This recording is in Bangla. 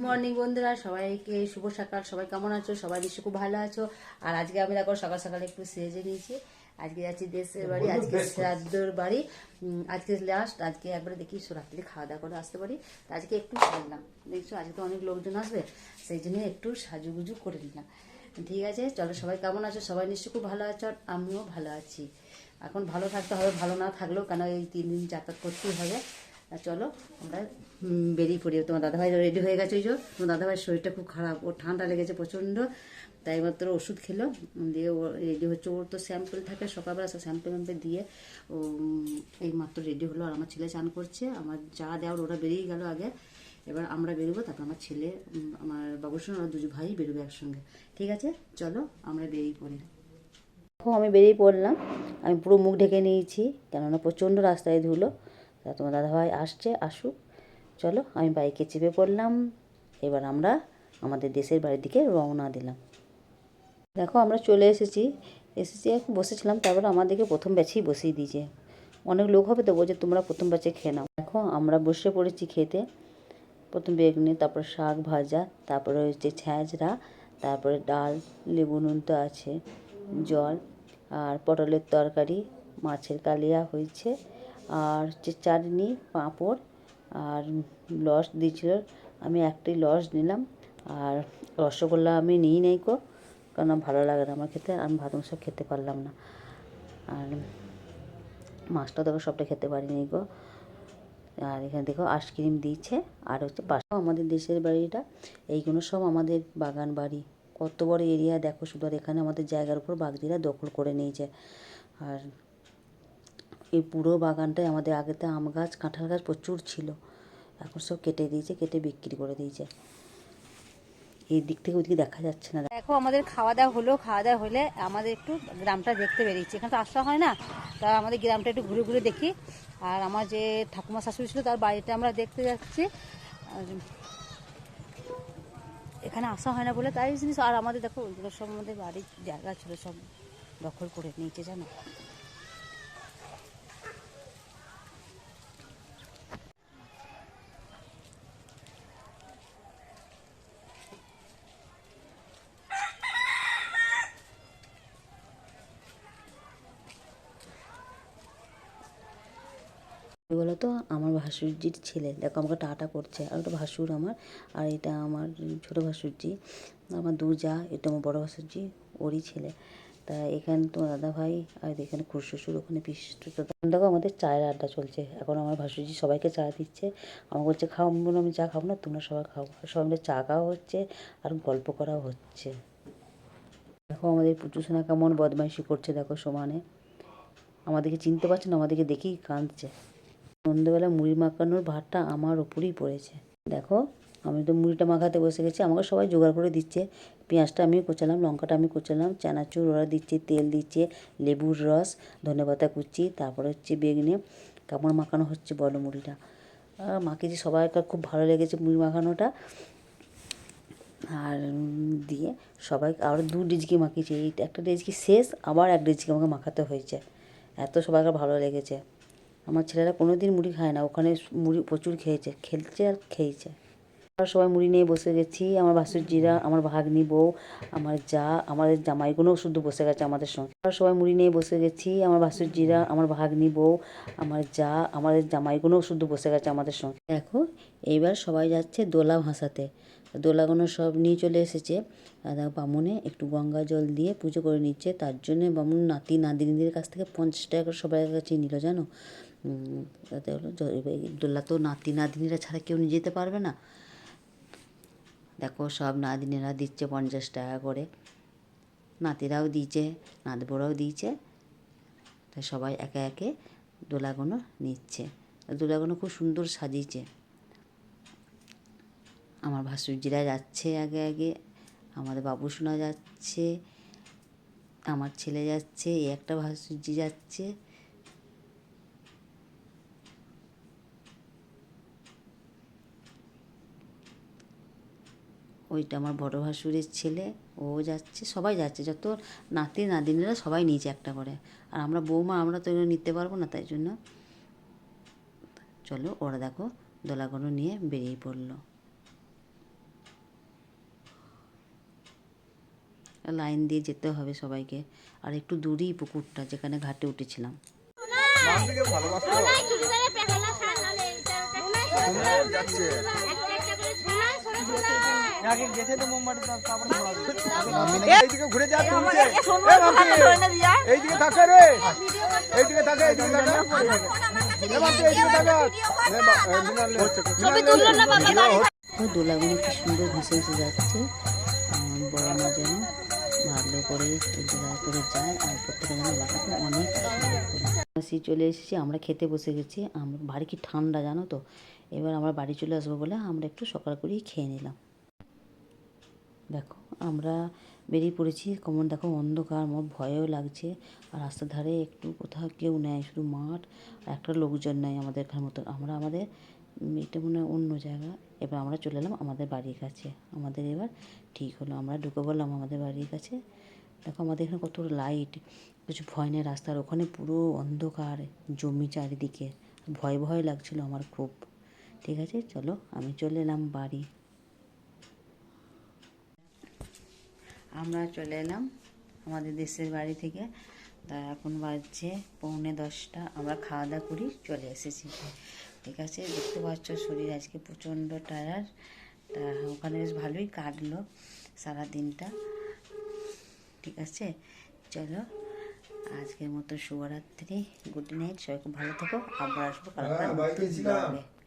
মর্নিং বন্ধুরা, সবাইকে শুভ সকাল। সবাই কেমন আছো? সবাই নিশ্চয়ই খুব ভালো আছো। আর আজকে আমি দেখো সকাল সকালে একটু সেজে নিয়েছি। আজকে যাচ্ছি দেশের বাড়ি, আজকে শ্রাদ্ধর বাড়ি, আজকে লাস্ট। আজকে একবারে দেখি রাত্রে খাওয়া দাওয়া করে আসতে পারি। আজকে একটু সাজলাম, দেখছো আজকে তো অনেক লোকজন আসবে, সেই জন্য একটু সাজুগুজু করে নিলাম। ঠিক আছে, চলো সবাই কেমন আছো? সবাই নিশ্চয়ই খুব ভালো আছো, আর আমিও ভালো আছি। এখন ভালো থাকতে হবে, ভালো না থাকলেও, কেন এই 3 দিন যাতায়াত করতেই হবে। চলো আমরা বেরিয়ে পড়ি। তোমার দাদাভাই রেডি হয়ে গেছে। ওই যে তোমার দাদাভাইয়ের শরীরটা খুব খারাপ, ওর ঠান্ডা লেগেছে প্রচণ্ড, তাই মাত্র ওষুধ খেলো, দিয়ে ও রেডি হচ্ছে। ওর তো স্যাম্পল থাকে সকালবেলা, সব স্যাম্পল দিয়ে ও এই মাত্র রেডি হলো। আর আমার ছেলে চান করছে, আমার যা দেওয়ার ওরা বেরিয়ে গেল আগে। এবার আমরা বেরোবো, তারপর আমার ছেলে, আমার বাবুসোনা, ওরা দুজন ভাই বেরোবে একসঙ্গে। ঠিক আছে, চলো আমরা বেরিয়ে পড়ি। দেখো আমি বেরিয়ে পড়লাম, আমি পুরো মুখ ঢেকে নিয়েছি, কেননা প্রচণ্ড রাস্তায় ধুলো। তা তোমার দাদাভাই আসছে, আসুক। চলো আমি বাইকে চেপে পড়লাম। এবার আমরা আমাদের দেশের বাড়ির দিকে রওনা দিলাম। দেখো আমরা চলে এসেছি, বসেছিলাম, তারপরে আমাদেরকে প্রথম ব্যাচেই বসিয়ে দিয়েছে। অনেক লোক হবে তো, বলছে তোমরা প্রথম ব্যাচে খেয়ে নাও। দেখো আমরা বসে পড়েছি খেতে। প্রথম বেগুনি, তারপর শাক ভাজা, তারপরে হচ্ছে ছ্যাঁচড়া, তারপরে ডাল, লেবু নুন তো আছে, জল, আর পটলের তরকারি, মাছের কালিয়া হয়েছে, আর হচ্ছে চাটনি, পাঁপড়, আর লস দিয়েছিল। আমি একটাই লস নিলাম। আর রসগোল্লা আমি নিই নাই গো, কারণ ভালো লাগে না আমার খেতে, আমি ভাত মাংস খেতে পারলাম না। আর মাছটা দেখো সবটা খেতে পারিনি গো। আর এখানে দেখো আইসক্রিম দিয়েছে, আর হচ্ছে পাশে আমাদের দেশের বাড়িটা। এইগুলো সব আমাদের বাগান বাড়ি। কত বড় এরিয়া দেখো শুধু। আর এখানে আমাদের জায়গার উপর বাগদিরা দখল করে নিয়েছে। আর এই পুরো বাগানটাই আমাদের, আগেতে আম গাছ কাঁঠাল গাছ প্রচুর ছিল, এখন সব কেটে দিয়েছে, কেটে বিক্রি করে দিয়েছে। এই দিক থেকে ওইদিকে দেখা যাচ্ছে না। দেখো আমাদের খাওয়া দাওয়া হলো, খাওয়া দাওয়া হলে আমাদের একটু গ্রামটা দেখতে বেরিয়েছি। এখানে তো আসা হয় না, তা আমাদের গ্রামটা একটু ঘুরে ঘুরে দেখি। আর আমার যে ঠাকুমা শাশুড়ি ছিল, তার বাড়িটা আমরা দেখতে যাচ্ছি। এখানে আসা হয় না বলে তাই জিনিস। আর আমাদের দেখো ওইগুলো সব আমাদের বাড়ির জায়গা ছিল, সব দখল করে নিয়েছে জানো। বলো তো, আমার ভাসুরজির ছেলে দেখো আমাকে টাটা করছে। আর ওটা ভাসুর আমার, আর এটা আমার ছোটো ভাসুরজি, আমার দু যা। এটা আমার বড়ো ভাসুরজি, ওরই ছেলে। তা এখানে তোমার দাদাভাই, আর এখানে খুড়শ্বশুর, ওখানে পিসির। দেখো আমাদের চায়ের আড্ডা চলছে। এখন আমার ভাসুরজি সবাইকে চা দিচ্ছে। আমাকে বলছে খাও, আমি চা খাবো না, তোমরা সবাই খাও। সবাই মিলে চা খাওয়া হচ্ছে, আর গল্প করাও হচ্ছে। দেখো আমাদের পুচু সোনা কেমন বদমাইশি করছে, দেখো সমানে। আমাদেরকে চিনতে পারছে না, আমাদেরকে দেখেই কাঁদছে। সন্ধ্যেবেলা মুড়ি মাখানোর ভাতটা আমার ওপরেই পড়েছে। দেখো আমি তো মুড়িটা মাখাতে বসে গেছি, আমাকে সবাই জোগাড় করে দিচ্ছে। পেঁয়াজটা আমি কোচালাম, লঙ্কাটা আমি কোচালাম, চানাচুর ওরা দিচ্ছে, তেল দিচ্ছে, লেবুর রস, ধনেপাতা কুচি, তারপরে হচ্ছে বেগনে কামড় মাখানো হচ্ছে বলো মুড়িটা। মাখিয়েছি, সবাইকার খুব ভালো লেগেছে মুড়ি মাখানোটা। আর দিয়ে সবাই আরও 2 ডেজকি মাখিয়েছি। এই একটা ডেজকি শেষ, আবার 1 ডেজকি আমাকে মাখাতে হয়েছে। এত সবাইকার ভালো লেগেছে। আমার ছেলেরা কোনো দিন মুড়ি খায় না, ওখানে মুড়ি প্রচুর খেয়েছে, খেলছে আর খেয়েছে। আমরা সবাই মুড়ি নিয়ে বসে গেছি। আমার ভাসুরজিরা, আমার ভাগ্নি বউ, আমার যা, আমাদের জামাইগুলোও শুধু বসে গেছে আমাদের সঙ্গে। আমরা সবাই মুড়ি নিয়ে বসে গেছি। আমার ভাসুরজিরা, আমার ভাগ্নি বউ, আমার যা, আমাদের জামাইগুলোও শুধু বসে গেছে আমাদের সঙ্গে। দেখো এইবার সবাই যাচ্ছে দোলা ভাসাতে। দোলাগুলো সব নিয়ে চলে এসেছে। বামুনে একটু গঙ্গা জল দিয়ে পুজো করে নিচ্ছে। তার জন্যে বামুন নাতি নাতনিদের কাছ থেকে 50 টাকা করে সবাই কাছে নিল জানো। তাতে হলো দোলা তো নাতি নাতনিরা ছাড়া কেউ নিয়ে যেতে পারবে না। দেখো সব নাতনিরা দিচ্ছে 50 টাকা করে, নাতিরাও দিয়েছে, নাতবরাও দিয়েছে। তাই সবাই একে একে দোলাগুলো নিচ্ছে। দোলাগুলো খুব সুন্দর সাজিয়েছে। আমার ভাসুরজিরা যাচ্ছে আগে আগে, আমাদের বাবুসোনা যাচ্ছে, আমার ছেলে যাচ্ছে, এই একটা ভাসুরজি যাচ্ছে। ওইটা আমার বড় ভাসুরের ছেলে, ও যাচ্ছে, সবাই যাচ্ছে, যত নাতি নাতনিরা সবাই নিয়েছে একটা করে। আর আমরা বৌমা, আমরা তো এগুলো নিতে পারবো না, তাই জন্য চলো ওরা দেখো দোলাগুলো নিয়ে বেরিয়ে পড়লো। লাইন দিয়ে যেতে হবে সবাইকে। আর একটু দূরেই পুকুরটা যেখানে ঘাটে উঠেছিলাম। দোলাগুলো কি সুন্দর ভেসে ভেসে যাচ্ছে। বড় মা যেন ভালো করে দোলায় করে যায় আর প্রত্যেকে যেন লাগাতে অনেক চলে এসেছি। আমরা খেতে বসে গেছি। আমরা বাড়ি কি ঠান্ডা জানো তো। এবার আমরা বাড়ি চলে আসবো বলে আমরা একটু সকাল করেই খেয়ে নিলাম। দেখো আমরা বেরিয়ে পড়েছি। কেমন দেখো অন্ধকার, আমার ভয়ও লাগছে। আর রাস্তার ধারে একটু কোথাও কেউ নেই, শুধু মাঠ, একটা লোকজন নেই আমাদের এখানের মতো। আমরা আমাদের এটা মনে হয় অন্য জায়গা। এবার আমরা চলে এলাম আমাদের বাড়ির কাছে। আমাদের এবার ঠিক হলো, আমরা ঢুকে পড়লাম আমাদের বাড়ির কাছে। দেখো আমাদের এখানে কত লাইট, কিছু ভয় নেই। রাস্তার ওখানে পুরো অন্ধকার, জমি চারিদিকে, ভয় ভয় লাগছিল আমার খুব। ঠিক আছে চলো, আমি চলে এলাম বাড়ি। আমরা চলে এলাম আমাদের দেশের বাড়ি থেকে। তা এখন বাজছে 9:45। আমরা খাওয়া দাওয়া করি চলে এসেছি। ঠিক আছে, দেখতে পাচ্ছ শরীর আজকে প্রচণ্ড টায়ার্ড। তা ওখানে বেশ ভালোই কাটলো সারা দিনটা। ঠিক আছে চলো, আজকের মতো শুভরাত্রি, গুড নাইট, সবাই খুব ভালো থাকো। আবার আসবো কালকে।